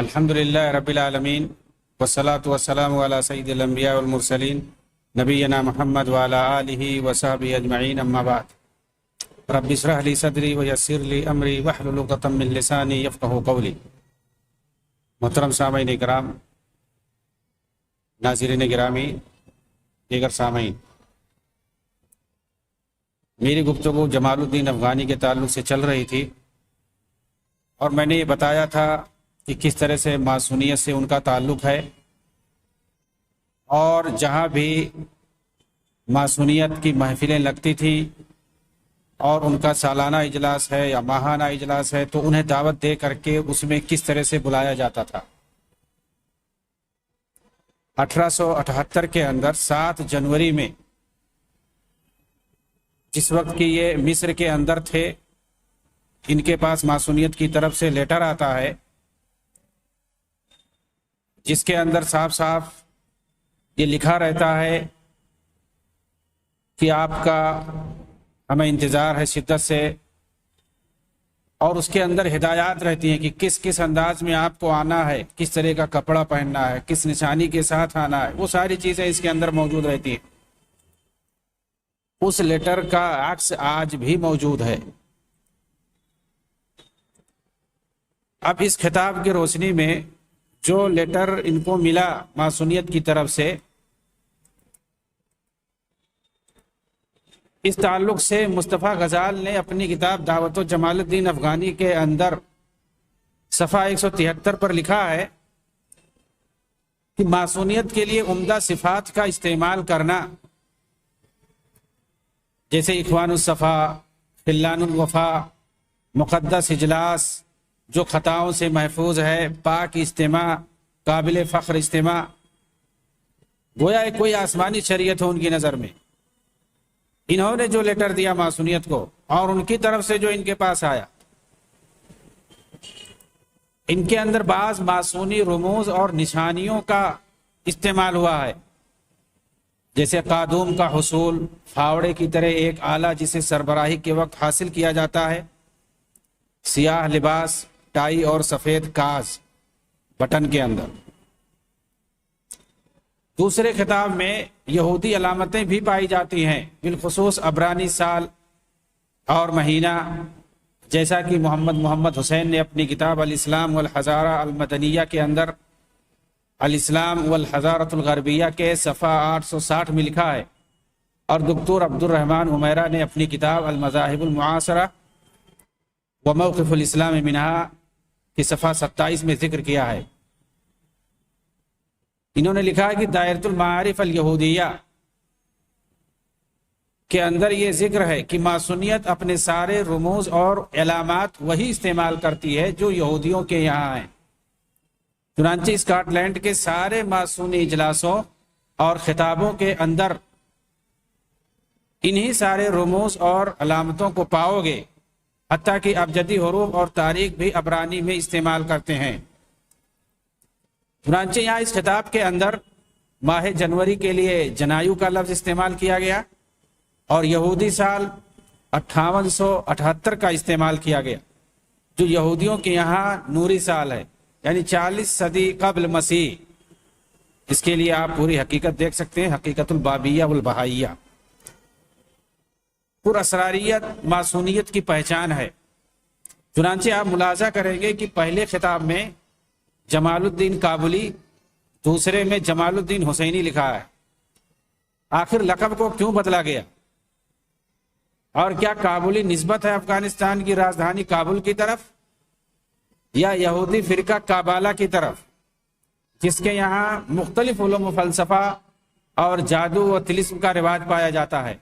الحمدللہ رب العالمین والصلاة والسلام علی سید الانبیاء والمرسلین نبینا محمد وعلی آلہ وصحبہ اجمعین، اما بعد۔ رب اشرح لی صدری ویسر لی امری واحلل عقدۃ من لسانی یفقہوا قولی۔ محترم سامعین کرام، ناظرین گرامی، دیگر سامعین، میری گفتگو جمال الدین افغانی کے تعلق سے چل رہی تھی اور میں نے یہ بتایا تھا کہ کس طرح سے ماسونیت سے ان کا تعلق ہے، اور جہاں بھی ماسونیت کی محفلیں لگتی تھیں اور ان کا سالانہ اجلاس ہے یا ماہانہ اجلاس ہے تو انہیں دعوت دے کر کے اس میں کس طرح سے بلایا جاتا تھا۔ 1878 کے اندر 7 جنوری میں، جس وقت کی یہ مصر کے اندر تھے، ان کے پاس ماسونیت کی طرف سے لیٹر آتا ہے جس کے اندر صاف صاف یہ لکھا رہتا ہے کہ آپ کا ہمیں انتظار ہے شدت سے، اور اس کے اندر ہدایات رہتی ہیں کہ کس کس انداز میں آپ کو آنا ہے، کس طرح کا کپڑا پہننا ہے، کس نشانی کے ساتھ آنا ہے، وہ ساری چیزیں اس کے اندر موجود رہتی ہیں۔ اس لیٹر کا عکس آج بھی موجود ہے۔ اب اس خطاب کی روشنی میں جو لیٹر ان کو ملا ماسونیت کی طرف سے، اس تعلق سے مصطفیٰ غزال نے اپنی کتاب دعوت و جمال الدین افغانی کے اندر صفحہ 173 پر لکھا ہے کہ ماسونیت کے لیے عمدہ صفات کا استعمال کرنا، جیسے اخوان الصفا، خلان الوفا، مقدس اجلاس جو خطاؤں سے محفوظ ہے، پاک اجتماع، قابل فخر اجتماع، گویا کوئی آسمانی شریعت ہو ان کی نظر میں۔ انہوں نے جو لیٹر دیا ماسونیت کو اور ان کی طرف سے جو ان کے پاس آیا، ان کے اندر بعض ماسونی رموز اور نشانیوں کا استعمال ہوا ہے، جیسے قادوم کا حصول، پھاوڑے کی طرح ایک آلہ جسے سربراہی کے وقت حاصل کیا جاتا ہے، سیاہ لباس، ٹائی اور سفید کاز بٹن کے اندر۔ دوسرے خطاب میں یہودی علامتیں بھی پائی جاتی ہیں، بالخصوص عبرانی سال اور مہینہ، جیسا کہ محمد حسین نے اپنی کتاب الاسلام والحضارہ المدنیہ کے اندر الاسلام والحضارۃ الغربیہ کے صفحہ 860 میں لکھا ہے، اور دکتور عبد الرحمن عمیرہ نے اپنی کتاب المذاہب المعاصرہ وموقف الاسلام منہا کی صفحہ 27 میں ذکر کیا ہے۔ انہوں نے لکھا ہے کہ دائرۃ المعارف الیہودیہ کے اندر یہ ذکر ہے کہ ماسونیت اپنے سارے رموز اور علامات وہی استعمال کرتی ہے جو یہودیوں کے یہاں ہیں۔ چنانچہ اسکاٹ لینڈ کے سارے ماسونی اجلاسوں اور خطابوں کے اندر انہی سارے رموز اور علامتوں کو پاؤ گے، حتیٰ کہ ابجدی حروف اور تاریخ بھی عبرانی میں استعمال کرتے ہیں۔ چنانچہ یہاں اس خطاب کے اندر ماہ جنوری کے لیے جنایو کا لفظ استعمال کیا گیا، اور یہودی سال 5878 کا استعمال کیا گیا، جو یہودیوں کے یہاں نوری سال ہے، یعنی 40 صدی قبل مسیح۔ اس کے لیے آپ پوری حقیقت دیکھ سکتے ہیں، حقیقت البابیہ والبہائیہ۔ پر اسراریت ماسونیت کی پہچان ہے۔ چنانچہ آپ ملاحظہ کریں گے کہ پہلے خطاب میں جمال الدین کابلی، دوسرے میں جمال الدین حسینی لکھا ہے۔ آخر لقب کو کیوں بدلا گیا؟ اور کیا کابلی نسبت ہے افغانستان کی راجدھانی کابل کی طرف، یا یہودی فرقہ کابالہ کی طرف، جس کے یہاں مختلف علوم و فلسفہ اور جادو و طلسم کا رواج پایا جاتا ہے؟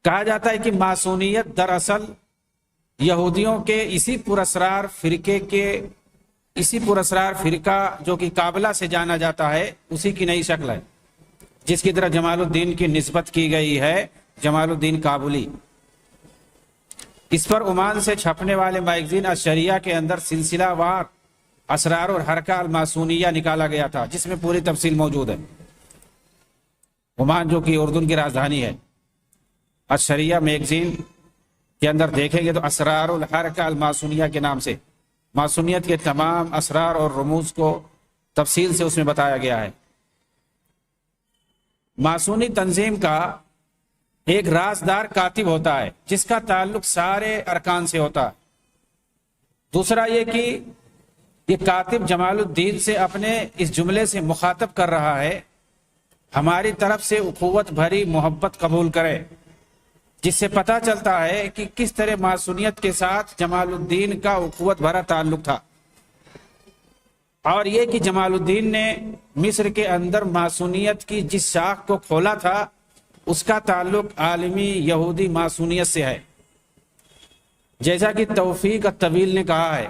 کہا جاتا ہے کہ ماسونیت دراصل یہودیوں کے اسی پراسرار فرقہ جو کہ کابلہ سے جانا جاتا ہے، اسی کی نئی شکل ہے، جس کی طرح جمال الدین کی نسبت کی گئی ہے، جمال الدین کابلی۔ اس پر عمان سے چھپنے والے میگزین الشریعہ کے اندر سلسلہ وار اسرار اور حرکہ الماسونیہ نکالا گیا تھا، جس میں پوری تفصیل موجود ہے۔ عمان جو کہ اردن کی راجدھانی ہے، الشریعہ میگزین کے اندر دیکھیں گے تو اسرار الحرکہ الماسونیہ کے نام سے معصونیت کے تمام اسرار اور رموز کو تفصیل سے اس میں بتایا گیا ہے۔ معصونی تنظیم کا ایک رازدار کاتب ہوتا ہے جس کا تعلق سارے ارکان سے ہوتا ہے۔ دوسرا یہ کہ یہ کاتب جمال الدین سے اپنے اس جملے سے مخاطب کر رہا ہے، ہماری طرف سے اخوت بھری محبت قبول کرے، جس سے پتہ چلتا ہے کہ کس طرح معصونیت کے ساتھ جمال الدین کا اخوت بھرا تعلق تھا، اور یہ کہ جمال الدین نے مصر کے اندر معصونیت کی جس شاخ کو کھولا تھا اس کا تعلق عالمی یہودی معصونیت سے ہے۔ جیسا کہ توفیق الطویل نے کہا ہے،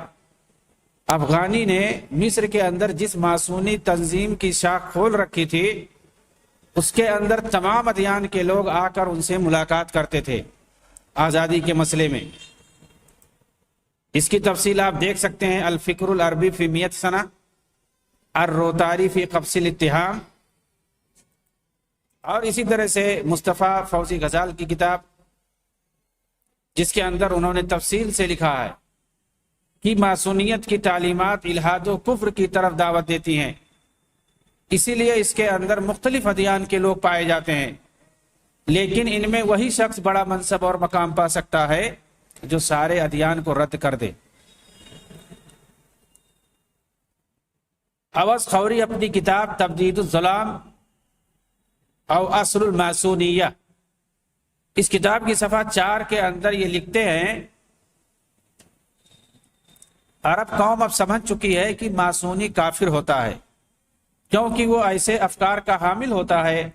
افغانی نے مصر کے اندر جس معصونی تنظیم کی شاخ کھول رکھی تھی اس کے اندر تمام ادیان کے لوگ آ کر ان سے ملاقات کرتے تھے آزادی کے مسئلے میں۔ اس کی تفصیل آپ دیکھ سکتے ہیں الفکر العربی فی 100 سنہ، الروتاری فی قبض الاتهام، اور اسی طرح سے مصطفیٰ فوزی غزال کی کتاب جس کے اندر انہوں نے تفصیل سے لکھا ہے کہ معصونیت کی تعلیمات الحاد و کفر کی طرف دعوت دیتی ہیں، اسی لیے اس کے اندر مختلف ادیان کے لوگ پائے جاتے ہیں، لیکن ان میں وہی شخص بڑا منصب اور مقام پا سکتا ہے جو سارے ادیان کو رد کر دے۔ اوس خوری اپنی کتاب تبدید الظلام او اصل المعصونیہ، اس کتاب کی صفحہ 4 کے اندر یہ لکھتے ہیں، عرب قوم اب سمجھ چکی ہے کہ معصونی کافر ہوتا ہے کیونکہ وہ ایسے افکار کا حامل ہوتا ہے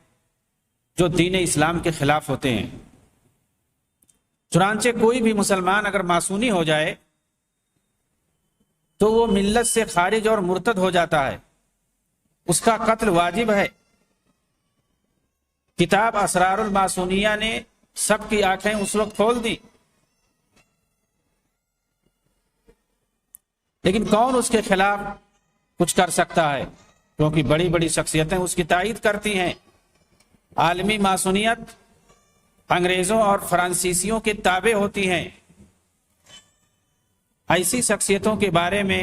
جو دین اسلام کے خلاف ہوتے ہیں۔ چنانچہ کوئی بھی مسلمان اگر معصونی ہو جائے تو وہ ملت سے خارج اور مرتد ہو جاتا ہے، اس کا قتل واجب ہے۔ کتاب اسرار المعصونیہ نے سب کی آنکھیں اس وقت کھول دی، لیکن کون اس کے خلاف کچھ کر سکتا ہے کیونکہ بڑی بڑی شخصیتیں اس کی تائید کرتی ہیں۔ عالمی معصونیت انگریزوں اور فرانسیسیوں کے تابع ہوتی ہیں۔ ایسی شخصیتوں کے بارے میں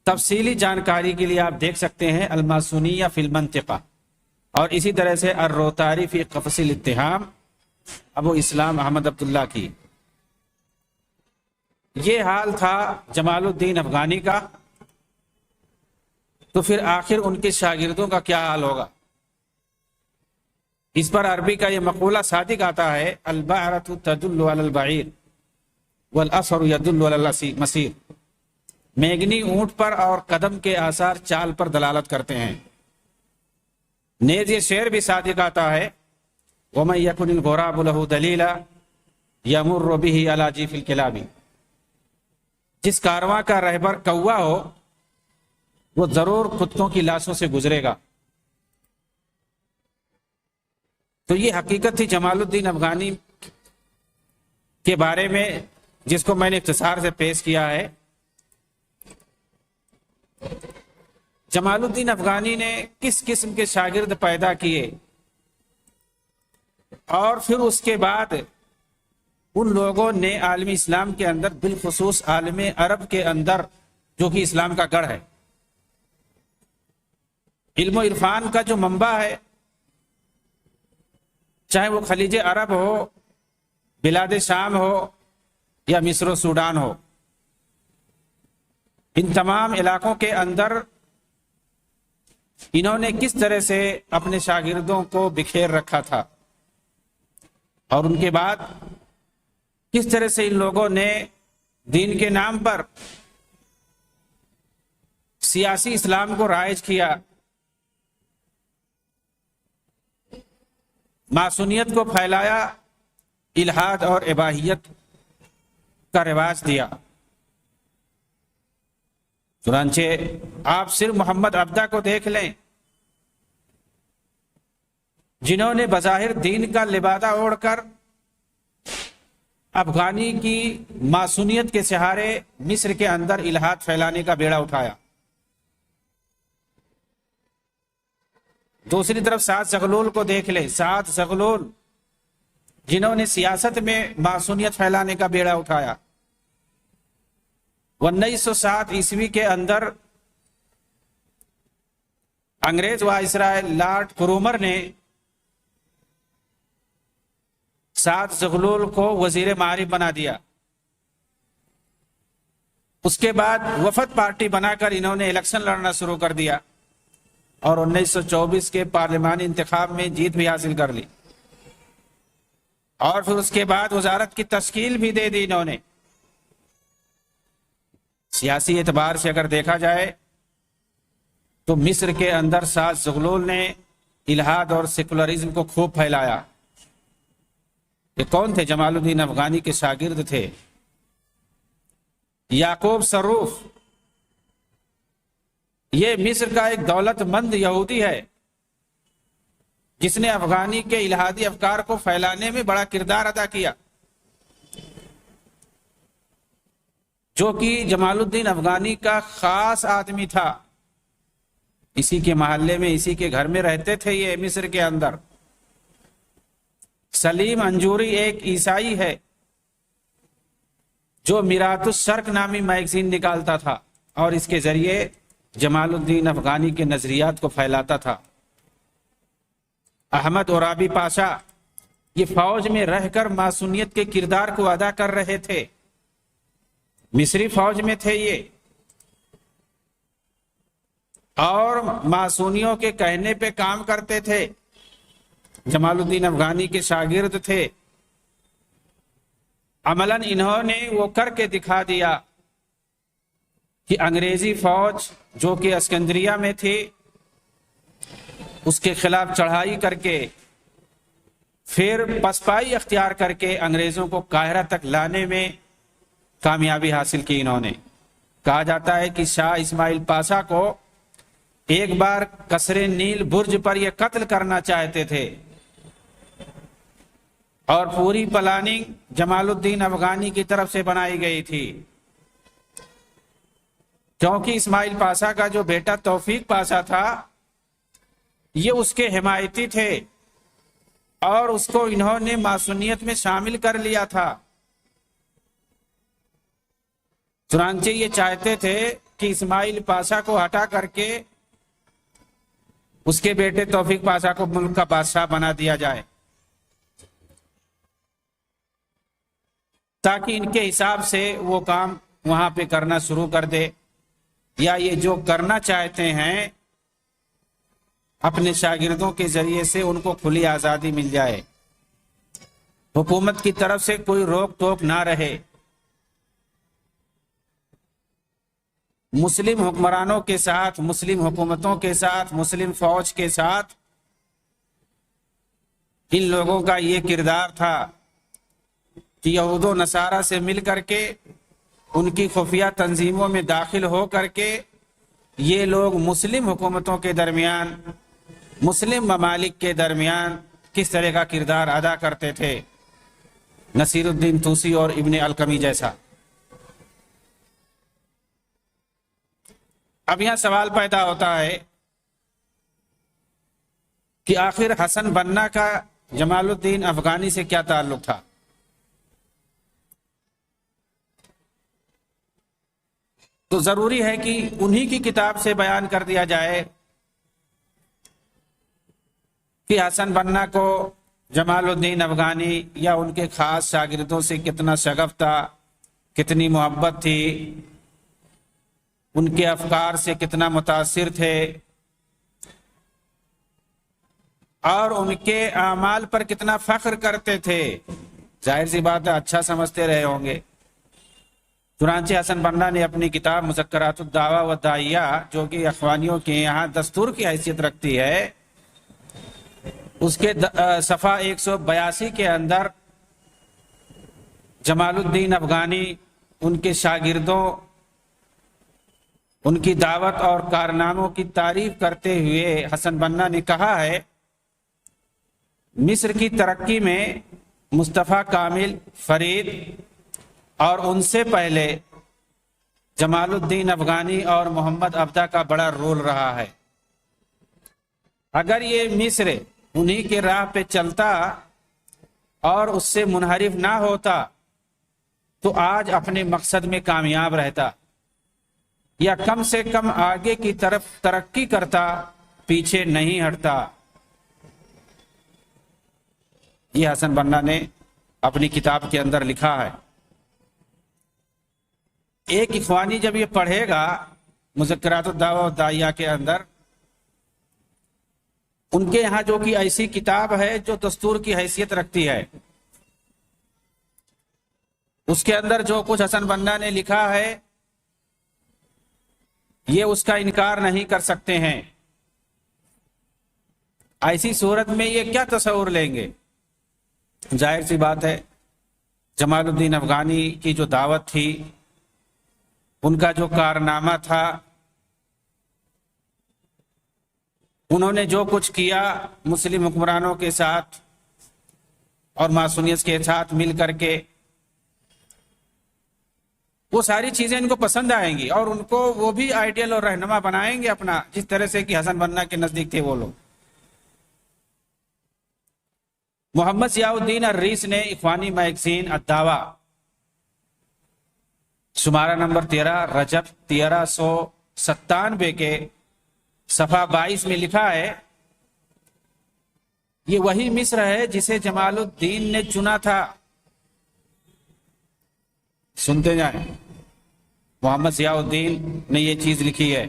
تفصیلی جانکاری کے لیے آپ دیکھ سکتے ہیں المعصونیہ فی المنطقہ، اور اسی طرح سے الروتاری فی قبض الاتهام ابو اسلام احمد عبداللہ کی۔ یہ حال تھا جمال الدین افغانی کا، تو پھر آخر ان کے شاگردوں کا کیا حال ہوگا؟ اس پر عربی کا یہ مقولہ صادق آتا ہے، البعرۃ تدل علی البعیر والاثر يدل علی المسیر، میگنی اونٹ پر اور قدم کے آثار چال پر دلالت کرتے ہیں۔ نیز یہ شعر بھی صادق آتا ہے، وَمَن يَكُنِ الْغُرَابُ لَهُ دَلِيلًا يَمُرُّ بِهِ عَلَى جِيفِ الْكِلَابِ، جس کارواں کا رہبر کوا ہو وہ ضرور کتوں کی لاشوں سے گزرے گا۔ تو یہ حقیقت تھی جمال الدین افغانی کے بارے میں، جس کو میں نے اختصار سے پیش کیا ہے۔ جمال الدین افغانی نے کس قسم کے شاگرد پیدا کیے، اور پھر اس کے بعد ان لوگوں نے عالم اسلام کے اندر، بالخصوص عالم عرب کے اندر جو کہ اسلام کا گڑھ ہے، علم و عرفان کا جو منبع ہے، چاہے وہ خلیج عرب ہو، بلاد شام ہو یا مصر و سوڈان ہو، ان تمام علاقوں کے اندر انہوں نے کس طرح سے اپنے شاگردوں کو بکھیر رکھا تھا، اور ان کے بعد کس طرح سے ان لوگوں نے دین کے نام پر سیاسی اسلام کو رائج کیا، معصونیت کو پھیلایا، الحاد اور اباحیت کا رواج دیا۔ چنانچہ آپ صرف محمد عبدہ کو دیکھ لیں، جنہوں نے بظاہر دین کا لبادہ اوڑھ کر افغانی کی معصونیت کے سہارے مصر کے اندر الحاد پھیلانے کا بیڑا اٹھایا۔ دوسری طرف سعد زغلول کو دیکھ لیں، سعد زغلول جنہوں نے سیاست میں معصونیت پھیلانے کا بیڑا اٹھایا۔ 1907 کے اندر انگریز وائسرائے لارڈ کرومر نے سعد زغلول کو وزیر معارف بنا دیا. اس کے بعد وفد پارٹی بنا کر انہوں نے الیکشن لڑنا شروع کر دیا اور 1924 کے پارلیمانی انتخاب میں جیت بھی حاصل کر لی. اور پھر اس کے بعد وزارت کی تشکیل بھی دے دی انہوں نے. سیاسی اعتبار سے اگر دیکھا جائے تو مصر کے اندر سعد زغلول نے الحاد اور سیکولرزم کو خوب پھیلایا. یہ کون تھے؟ جمال الدین افغانی کے شاگرد تھے. یعقوب صروف یہ مصر کا ایک دولت مند یہودی ہے جس نے افغانی کے الہادی افکار کو پھیلانے میں بڑا کردار ادا کیا، جو کہ جمال الدین افغانی کا خاص آدمی تھا. اسی کے محلے میں، اسی کے گھر میں رہتے تھے یہ مصر کے اندر. سلیم انجوری ایک عیسائی ہے جو میرات الشرق نامی میگزین نکالتا تھا اور اس کے ذریعے جمال الدین افغانی کے نظریات کو پھیلاتا تھا. احمد عرابی پاشا یہ فوج میں رہ کر ماسونیت کے کردار کو ادا کر رہے تھے. مصری فوج میں تھے یہ اور ماسونیوں کے کہنے پہ کام کرتے تھے. جمال الدین افغانی کے شاگرد تھے. عملاً انہوں نے وہ کر کے دکھا دیا کہ انگریزی فوج جو کہ اسکندریہ میں تھی اس کے خلاف چڑھائی کر کے پھر پسپائی اختیار کر کے انگریزوں کو قاہرہ تک لانے میں کامیابی حاصل کی انہوں نے. کہا جاتا ہے کہ شاہ اسماعیل پاشا کو ایک بار قصر نیل برج پر یہ قتل کرنا چاہتے تھے اور پوری پلاننگ جمال الدین افغانی کی طرف سے بنائی گئی تھی، کیونکہ اسماعیل پاشا کا جو بیٹا توفیق پاشا تھا یہ اس کے حمایتی تھے اور اس کو انہوں نے ماسونیت میں شامل کر لیا تھا. چنانچہ یہ چاہتے تھے کہ اسماعیل پاشا کو ہٹا کر کے اس کے بیٹے توفیق پاشا کو ملک کا بادشاہ بنا دیا جائے تاکہ ان کے حساب سے وہ کام وہاں پہ کرنا شروع کر دے، یا یہ جو کرنا چاہتے ہیں اپنے شاگردوں کے ذریعے سے ان کو کھلی آزادی مل جائے، حکومت کی طرف سے کوئی روک ٹوک نہ رہے. مسلم حکمرانوں کے ساتھ، مسلم حکومتوں کے ساتھ، مسلم فوج کے ساتھ ان لوگوں کا یہ کردار تھا کہ یہود و نصارہ سے مل کر کے ان کی خفیہ تنظیموں میں داخل ہو کر کے یہ لوگ مسلم حکومتوں کے درمیان، مسلم ممالک کے درمیان کس طرح کا کردار ادا کرتے تھے، نصیر الدین طوسی اور ابن القمی جیسا. اب یہاں سوال پیدا ہوتا ہے کہ آخر حسن بنا کا جمال الدین افغانی سے کیا تعلق تھا؟ تو ضروری ہے کہ انہی کی کتاب سے بیان کر دیا جائے کہ حسن بنا کو جمال الدین افغانی یا ان کے خاص شاگردوں سے کتنا شغف تھا، کتنی محبت تھی، ان کے افکار سے کتنا متاثر تھے اور ان کے اعمال پر کتنا فخر کرتے تھے. ظاہر سی بات ہے اچھا سمجھتے رہے ہوں گے. چنانچہ حسن بنا نے اپنی کتاب مذکرات الدعوہ والداعیہ، جو کہ اخوانیوں کے یہاں دستور کی حیثیت رکھتی ہے، اس کے صفحہ 182 کے اندر جمال الدین افغانی، ان کے شاگردوں، ان کی دعوت اور کارناموں کی تعریف کرتے ہوئے حسن بنا نے کہا ہے، مصر کی ترقی میں مصطفیٰ کامل، فرید اور ان سے پہلے جمال الدین افغانی اور محمد عبدہ کا بڑا رول رہا ہے. اگر یہ مصر انہی کے راہ پہ چلتا اور اس سے منحرف نہ ہوتا تو آج اپنے مقصد میں کامیاب رہتا. یا کم سے کم آگے کی طرف ترقی کرتا، پیچھے نہیں ہٹتا۔ یہ حسن بنا نے اپنی کتاب کے اندر لکھا ہے۔ ایک اخوانی جب یہ پڑھے گا مذکرات الدعوہ والداعیہ کے اندر، ان کے یہاں جو کہ ایسی کتاب ہے جو دستور کی حیثیت رکھتی ہے، اس کے اندر جو کچھ حسن بنا نے لکھا ہے یہ اس کا انکار نہیں کر سکتے ہیں۔ ایسی صورت میں یہ کیا تصور لیں گے؟ ظاہر سی بات ہے، جمال الدین افغانی کی جو دعوت تھی، ان کا جو کارنامہ تھا، انہوں نے جو کچھ کیا مسلم حکمرانوں کے ساتھ اور ماسونیت کے ساتھ مل کر کے، وہ ساری چیزیں ان کو پسند آئیں گی اور ان کو وہ بھی آئیڈیل اور رہنما بنائیں گے اپنا، جس طرح سے کہ حسن بنا کے نزدیک تھے وہ لوگ۔ محمد ضیاء الدین الریس نے اخوانی میگزین الدعوہ شمارہ نمبر 13 رجب 1397 کے صفحہ 22 میں لکھا ہے، یہ وہی مصر ہے جسے جمال الدین نے چنا تھا۔ سنتے جائیں، محمد ضیاء الدین نے یہ چیز لکھی ہے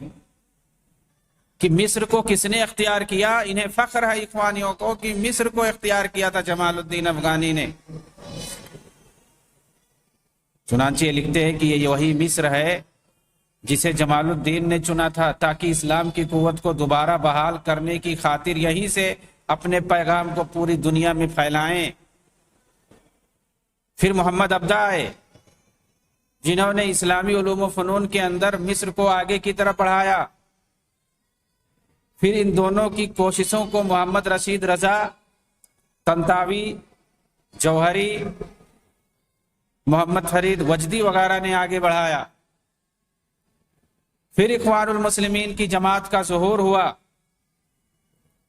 کہ مصر کو کس نے اختیار کیا؟ انہیں فخر ہے اخوانیوں کو کہ مصر کو اختیار کیا تھا جمال الدین افغانی نے۔ چنانچہ یہ لکھتے ہیں کہ یہ وہی مصر ہے جسے جمال الدین نے چنا تھا تاکہ اسلام کی قوت کو دوبارہ بحال کرنے کی خاطر یہیں سے اپنے پیغام کو پوری دنیا میں پھیلائیں۔ پھر محمد عبدہ آئے جنہوں نے اسلامی علوم و فنون کے اندر مصر کو آگے کی طرف بڑھایا۔ پھر ان دونوں کی کوششوں کو محمد رشید رضا، طنطاوی، جوہری، محمد فرید وجدی وغیرہ نے آگے بڑھایا۔ پھر اخوان المسلمین کی جماعت کا ظہور ہوا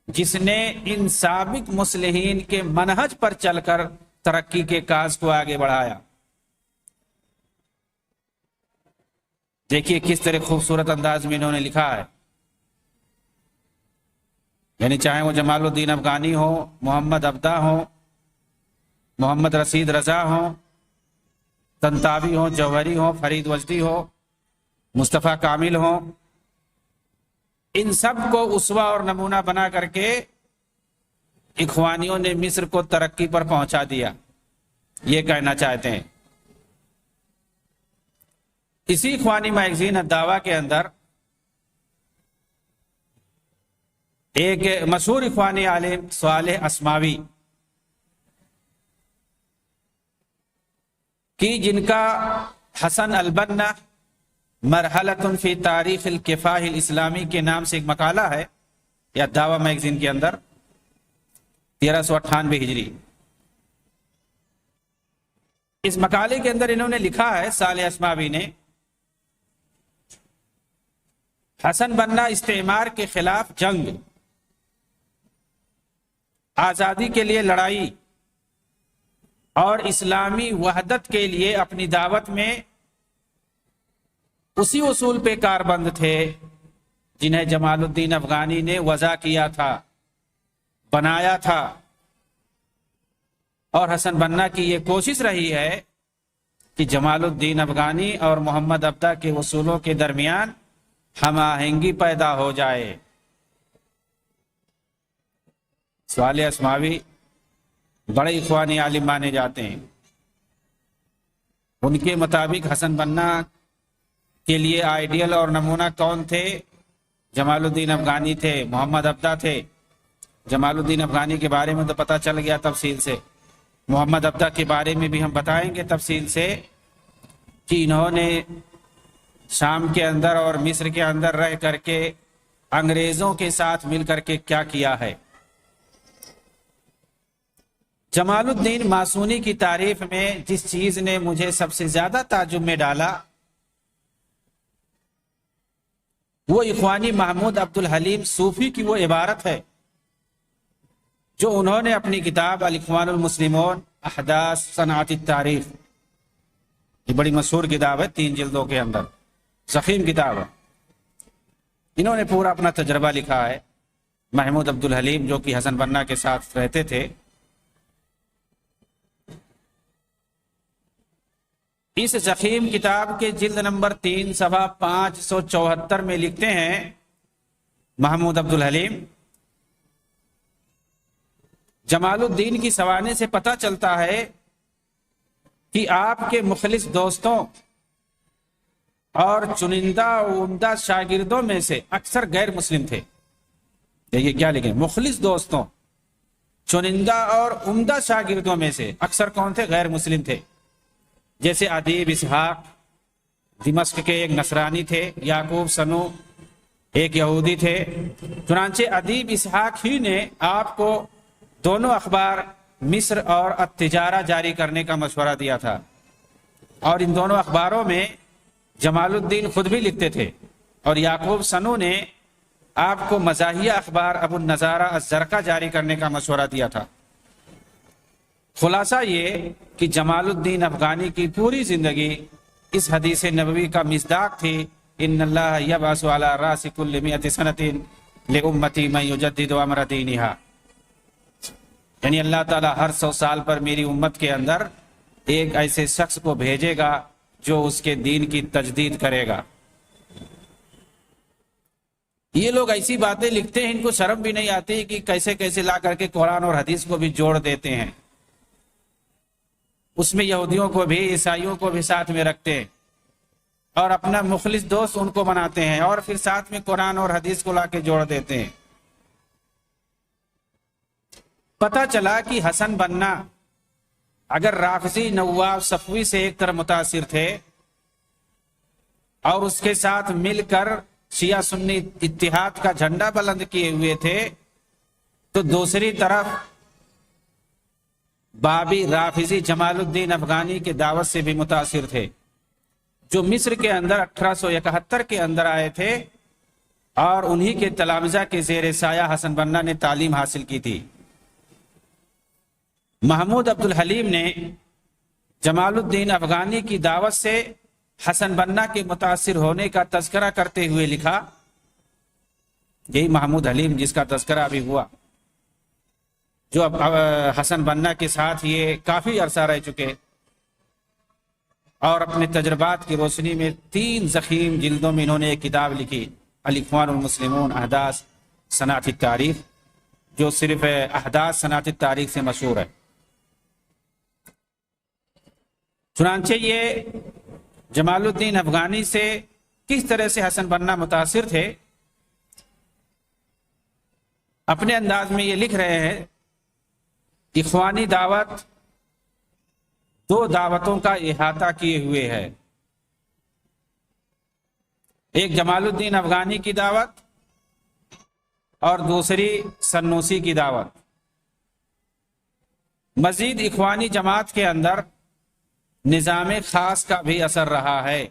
جس نے ان سابق مصلحین کے منہج پر چل کر ترقی کے کاج کو آگے بڑھایا۔ دیکھیے کس طرح خوبصورت انداز میں انہوں نے لکھا ہے، یعنی چاہے وہ جمال الدین افغانی ہو، محمد عبدہ ہو، محمد رشید رضا ہو، طنطاوی ہو، جوہری ہو، فرید وجدی ہو، مصطفیٰ کامل ہو، ان سب کو اسوہ اور نمونہ بنا کر کے اخوانیوں نے مصر کو ترقی پر پہنچا دیا، یہ کہنا چاہتے ہیں۔ اسی اخوانی میگزین الدعوہ کے اندر ایک مشہور اخوانی عالم صالح اسماوی کی، جن کا حسن البنا مرحلۃ فی تاریخ الکفاح الاسلامی کے نام سے ایک مقالہ ہے، یا دعوہ میگزین کے اندر 1398 ہجری۔ اس مقالے کے اندر انہوں نے لکھا ہے، صالح اسماوی نے، حسن بنا استعمار کے خلاف جنگ، آزادی کے لیے لڑائی اور اسلامی وحدت کے لیے اپنی دعوت میں اسی اصول پہ کاربند تھے جنہیں جمال الدین افغانی نے وضع کیا تھا، بنایا تھا، اور حسن بنا کی یہ کوشش رہی ہے کہ جمال الدین افغانی اور محمد عبدہ کے اصولوں کے درمیان ہم آہنگی پیدا ہو جائے۔ صالح اسماوی بڑے اخوانی عالم مانے جاتے ہیں۔ ان کے مطابق حسن بنا کے لیے آئیڈیل اور نمونہ کون تھے؟ جمال الدین افغانی تھے، محمد عبدہ تھے۔ جمال الدین افغانی کے بارے میں تو پتہ چل گیا تفصیل سے، محمد عبدہ کے بارے میں بھی ہم بتائیں گے تفصیل سے کہ انہوں نے شام کے اندر اور مصر کے اندر رہ کر کے انگریزوں کے ساتھ مل کر کے کیا کیا ہے۔ جمال الدین ماسونی کی تعریف میں جس چیز نے مجھے سب سے زیادہ تعجب میں ڈالا وہ اخوانی محمود عبد الحلیم صوفی کی وہ عبارت ہے جو انہوں نے اپنی کتاب الاخوان المسلمون احداث صنعت التاریخ، یہ بڑی مشہور کتاب ہے 3 جلدوں کے اندر، ضخیم کتاب ہے. انہوں نے پورا اپنا تجربہ لکھا ہے. محمود عبدالحلیم جو کہ حسن بنا کے ساتھ رہتے تھے، اس ضخیم کتاب کے جلد نمبر 3 صفحہ 574 میں لکھتے ہیں محمود عبدالحلیم، جمال الدین کی سوانح سے پتہ چلتا ہے کہ آپ کے مخلص دوستوں اور چنندہ و عمدہ شاگردوں میں سے اکثر غیر مسلم تھے. دیکھیے کیا لکھیں، مخلص دوستوں، چنندہ اور عمدہ شاگردوں میں سے اکثر کون تھے؟ غیر مسلم تھے. جیسے ادیب اسحاق دمشق کے ایک نصرانی تھے، یعقوب سنو ایک یہودی تھے. چنانچہ ادیب اسحاق ہی نے آپ کو دونوں اخبار مصر اور التجارہ جاری کرنے کا مشورہ دیا تھا، اور ان دونوں اخباروں میں جمال الدین خود بھی لکھتے تھے، اور یعقوب سنو نے آپ کو مزاحیہ اخبار ابو النضارہ الزرقہ جاری کرنے کا مشورہ دیا تھا. خلاصہ یہ کہ جمال الدین افغانی کی پوری زندگی اس حدیث نبوی کا مصداق تھی، ان اللہ یبعث علی راس کل مئۃ سنۃ لامتی من یجدد امر دینھا، یعنی اللہ تعالیٰ ہر 100 سال پر میری امت کے اندر ایک ایسے شخص کو بھیجے گا جو اس کے دین کی تجدید کرے گا. یہ لوگ ایسی باتیں لکھتے ہیں، ان کو شرم بھی نہیں آتی کہ کیسے کیسے لا کر کے قرآن اور حدیث کو بھی جوڑ دیتے ہیں، اس میں یہودیوں کو بھی عیسائیوں کو بھی ساتھ میں رکھتے ہیں، اور اپنا مخلص دوست ان کو بناتے ہیں، اور پھر ساتھ میں قرآن اور حدیث کو لا کے جوڑ دیتے ہیں. پتہ چلا کہ حسن بنا اگر رافضی نواب صفوی سے ایک طرف متاثر تھے اور اس کے ساتھ مل کر شیعہ سنی اتحاد کا جھنڈا بلند کیے ہوئے تھے، تو دوسری طرف بابی رافضی جمال الدین افغانی کے دعوت سے بھی متاثر تھے، جو مصر کے اندر 1871 کے اندر آئے تھے، اور انہی کے تلامذہ کے زیر سایہ حسن بنا نے تعلیم حاصل کی تھی. محمود عبدالحلیم نے جمال الدین افغانی کی دعوت سے حسن بنا کے متاثر ہونے کا تذکرہ کرتے ہوئے لکھا، یہی محمود حلیم جس کا تذکرہ ابھی ہوا، جو اب حسن بنا کے ساتھ یہ کافی عرصہ رہ چکے، اور اپنے تجربات کی روشنی میں 3 ضخیم جلدوں میں انہوں نے ایک کتاب لکھی، الاخوان المسلمون احداث صنعت التاریخ، جو صرف احداث صنعت التاریخ سے مشہور ہے. چنانچہ یہ جمال الدین افغانی سے کس طرح سے حسن بنا متاثر تھے، اپنے انداز میں یہ لکھ رہے ہیں. اخوانی دعوت 2 دعوتوں کا احاطہ کیے ہوئے ہے، ایک جمال الدین افغانی کی دعوت اور دوسری سنوسی کی دعوت. مزید اخوانی جماعت کے اندر نظام خاص کا بھی اثر رہا ہے.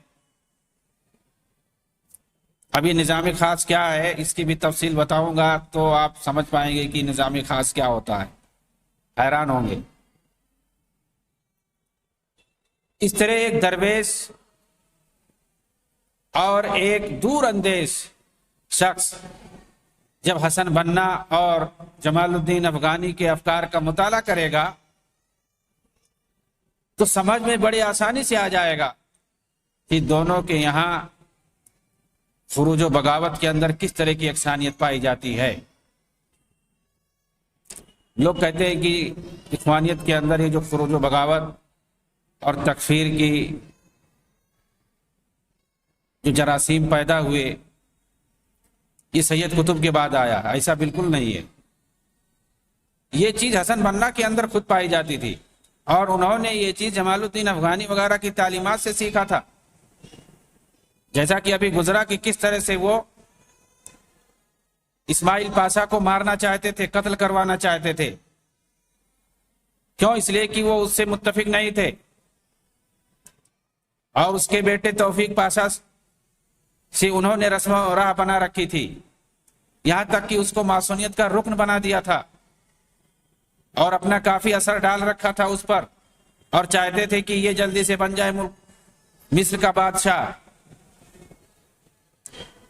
ابھی نظام خاص کیا ہے اس کی بھی تفصیل بتاؤں گا تو آپ سمجھ پائیں گے کہ نظام خاص کیا ہوتا ہے، حیران ہوں گے. اس طرح ایک درویش اور ایک دور اندیش شخص جب حسن بنا اور جمال الدین افغانی کے افکار کا مطالعہ کرے گا تو سمجھ میں بڑی آسانی سے آ جائے گا کہ دونوں کے یہاں خروج و بغاوت کے اندر کس طرح کی یکسانیت پائی جاتی ہے. لوگ کہتے ہیں کہ اخوانیت کے اندر یہ جو خروج و بغاوت اور تکفیر کی جو جراثیم پیدا ہوئے یہ سید قطب کے بعد آیا، ایسا بالکل نہیں ہے. یہ چیز حسن بنا کے اندر خود پائی جاتی تھی، اور انہوں نے یہ چیز جمال الدین افغانی وغیرہ کی تعلیمات سے سیکھا تھا. جیسا کہ ابھی گزرا کہ کس طرح سے وہ اسماعیل پاشا کو مارنا چاہتے تھے، قتل کروانا چاہتے تھے. کیوں؟ اس لیے کہ وہ اس سے متفق نہیں تھے، اور اس کے بیٹے توفیق پاشا سے انہوں نے رسم و راہ بنا رکھی تھی، یہاں تک کہ اس کو معصونیت کا رکن بنا دیا تھا، اور اپنا کافی اثر ڈال رکھا تھا اس پر، اور چاہتے تھے کہ یہ جلدی سے بن جائے ملک مصر کا بادشاہ.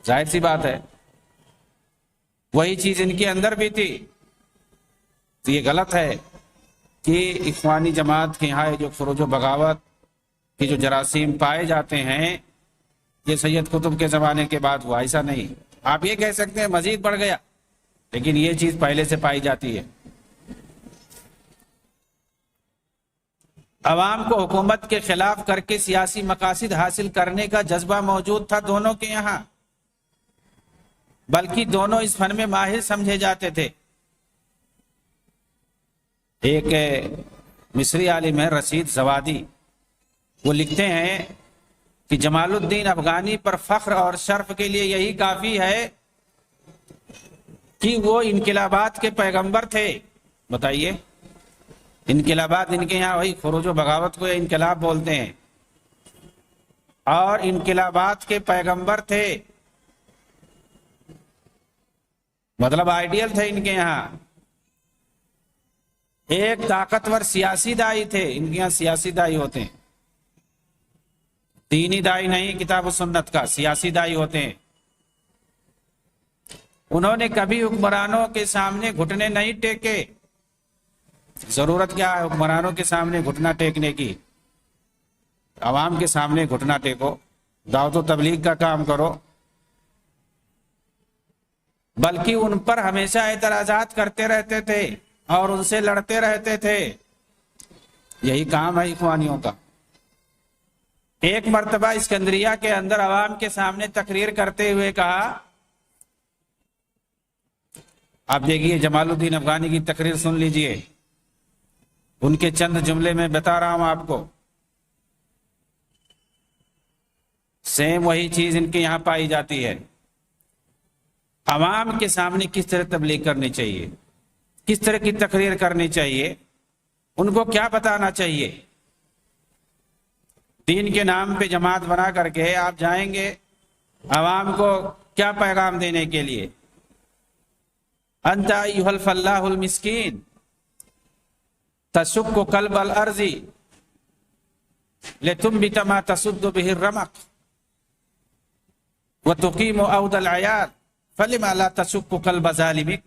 ظاہر سی بات ہے وہی چیز ان کے اندر بھی تھی. تو یہ غلط ہے کہ اخوانی جماعت کے یہاں جو فروج و بغاوت کے جو جراثیم پائے جاتے ہیں یہ سید قطب کے زمانے کے بعد ہوا. ایسا نہیں. آپ یہ کہہ سکتے ہیں مزید بڑھ گیا لیکن یہ چیز پہلے سے پائی جاتی ہے. عوام کو حکومت کے خلاف کر کے سیاسی مقاصد حاصل کرنے کا جذبہ موجود تھا دونوں کے یہاں، بلکہ دونوں اس فن میں ماہر سمجھے جاتے تھے. ایک مصری عالم ہے رشید زوادی، وہ لکھتے ہیں کہ جمال الدین افغانی پر فخر اور شرف کے لیے یہی کافی ہے کہ وہ انقلابات کے پیغمبر تھے. بتائیے، انقلابات ان کے یہاں وہی خروج و بغاوت کو انقلاب بولتے ہیں، اور انقلابات کے پیغمبر تھے، مطلب آئیڈیل تھے ان کے یہاں. ایک طاقتور سیاسی دائی تھے، ان کے یہاں سیاسی دائی ہوتے ہیں، دینی دائی نہیں، کتاب و سنت کا سیاسی دائی ہوتے ہیں. انہوں نے کبھی حکمرانوں کے سامنے گھٹنے نہیں ٹیکے. ضرورت کیا ہے حکمرانوں کے سامنے گھٹنا ٹیکنے کی؟ عوام کے سامنے گھٹنا ٹیکو، دعوت و تبلیغ کا کام کرو. بلکہ ان پر ہمیشہ اعتراضات کرتے رہتے تھے اور ان سے لڑتے رہتے تھے. یہی کام ہے اخوانیوں کا. ایک مرتبہ اسکندریہ کے اندر عوام کے سامنے تقریر کرتے ہوئے کہا، آپ دیکھیے جمال الدین افغانی کی تقریر سن لیجئے، ان کے چند جملے میں بتا رہا ہوں آپ کو. سیم وہی چیز ان کے یہاں پائی جاتی ہے. عوام کے سامنے کس طرح تبلیغ کرنی چاہیے، کس طرح کی تقریر کرنی چاہیے، ان کو کیا بتانا چاہیے. دین کے نام پہ جماعت بنا کر کے آپ جائیں گے عوام کو کیا پیغام دینے کے لیے؟ انت ایھا الفلاح المسکین تشق قلب الارض لتنبت ما تسد به الرمق وتقیم عود العیال فلما لا تشق قلب ظالمک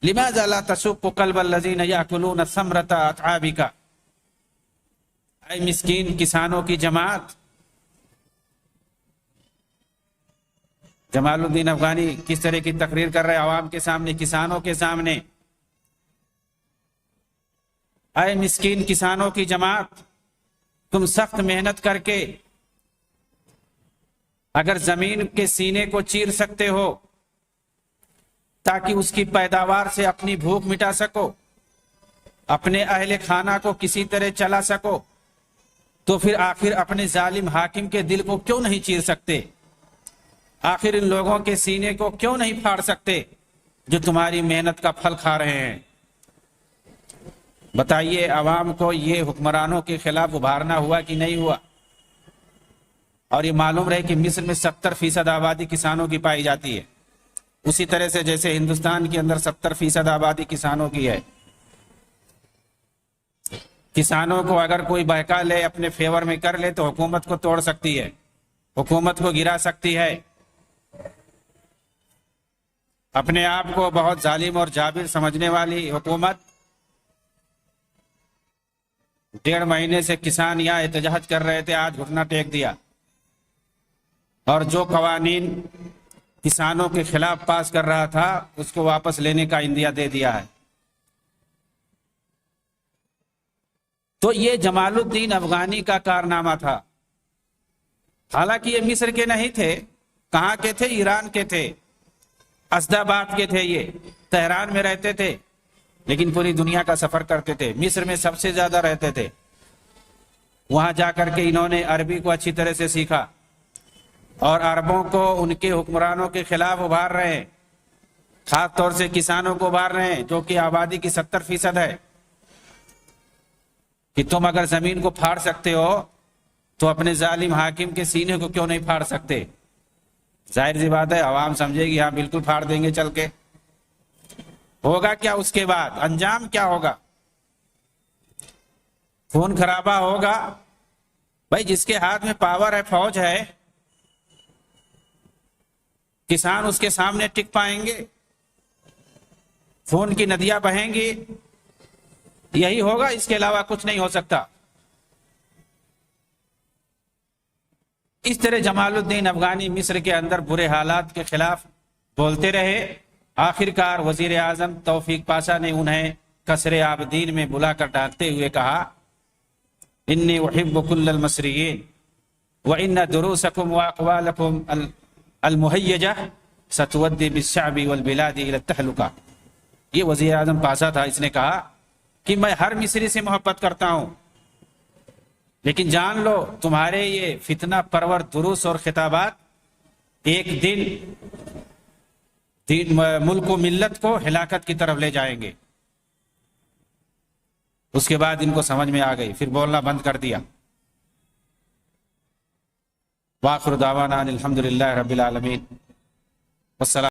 لماذا لا تشق قلب الذین یاکلون ثمرۃ اتعابک. اے مسکین کسانوں کی جماعت. جمال الدین افغانی کس طرح کی تقریر کر رہے عوام کے سامنے، کسانوں کے سامنے. اے مسکین کسانوں کی جماعت، تم سخت محنت کر کے اگر زمین کے سینے کو چیر سکتے ہو تاکہ اس کی پیداوار سے اپنی بھوک مٹا سکو، اپنے اہل خانہ کو کسی طرح چلا سکو، تو پھر آخر اپنے ظالم حاکم کے دل کو کیوں نہیں چیر سکتے؟ آخر ان لوگوں کے سینے کو کیوں نہیں پھاڑ سکتے جو تمہاری محنت کا پھل کھا رہے ہیں؟ بتائیے عوام کو یہ حکمرانوں کے خلاف ابھارنا ہوا کہ نہیں ہوا؟ اور یہ معلوم رہے کہ مصر میں 70% آبادی کسانوں کی پائی جاتی ہے، اسی طرح سے جیسے ہندوستان کے اندر 70% آبادی کسانوں کی ہے. کسانوں کو اگر کوئی بہکا لے، اپنے فیور میں کر لے، تو حکومت کو توڑ سکتی ہے، حکومت کو گرا سکتی ہے. اپنے آپ کو بہت ظالم اور جابر سمجھنے والی حکومت 1.5 مہینے سے کسان یہاں احتجاج کر رہے تھے، آج گھٹنا ٹیک دیا، اور جو قوانین کسانوں کے خلاف پاس کر رہا تھا اس کو واپس لینے کا عندیہ دے دیا ہے. تو یہ جمال الدین افغانی کا کارنامہ تھا. حالانکہ یہ مصر کے نہیں تھے، کہاں کے تھے؟ ایران کے تھے، اسد آباد کے تھے، یہ تہران میں رہتے تھے، لیکن پوری دنیا کا سفر کرتے تھے. مصر میں سب سے زیادہ رہتے تھے. وہاں جا کر کے انہوں نے عربی کو اچھی طرح سے سیکھا اور عربوں کو ان کے حکمرانوں کے خلاف ابھار رہے ہیں، خاص طور سے کسانوں کو ابھار رہے ہیں جو کہ آبادی کی 70% ہے، کہ تم اگر زمین کو پھاڑ سکتے ہو تو اپنے ظالم حاکم کے سینے کو کیوں نہیں پھاڑ سکتے؟ ظاہر سی بات ہے عوام سمجھے گی ہاں بالکل پھاڑ دیں گے چل کے. ہوگا کیا اس کے بعد؟ انجام کیا ہوگا؟ خون خرابہ ہوگا. بھائی جس کے ہاتھ میں پاور ہے، فوج ہے، کسان اس کے سامنے ٹک پائیں گے؟ خون کی ندیاں بہیں گی؟ یہی ہوگا، اس کے علاوہ کچھ نہیں ہو سکتا۔ اس طرح جمال الدین افغانی مصر کے اندر برے حالات کے خلاف بولتے رہے۔ آخر کار وزیر اعظم توفیق پاشا نے انہیں قصر عابدین میں بلا کر ڈانٹتے ہوئے کہا، انی احب کل المصریین وان دروسکم واقوالکم المہیجہ ستودی بالشعب والبلاد الى التہلکہ۔ یہ وزیر اعظم پاشا تھا، اس نے کہا کہ میں ہر مصری سے محبت کرتا ہوں، لیکن جان لو تمہارے یہ فتنہ پرور دروس اور خطابات ایک دن ملک و ملت کو ہلاکت کی طرف لے جائیں گے۔ اس کے بعد ان کو سمجھ میں آ گئی، پھر بولنا بند کر دیا۔ وآخر دعوانا الحمدللہ رب العالمین والسلام۔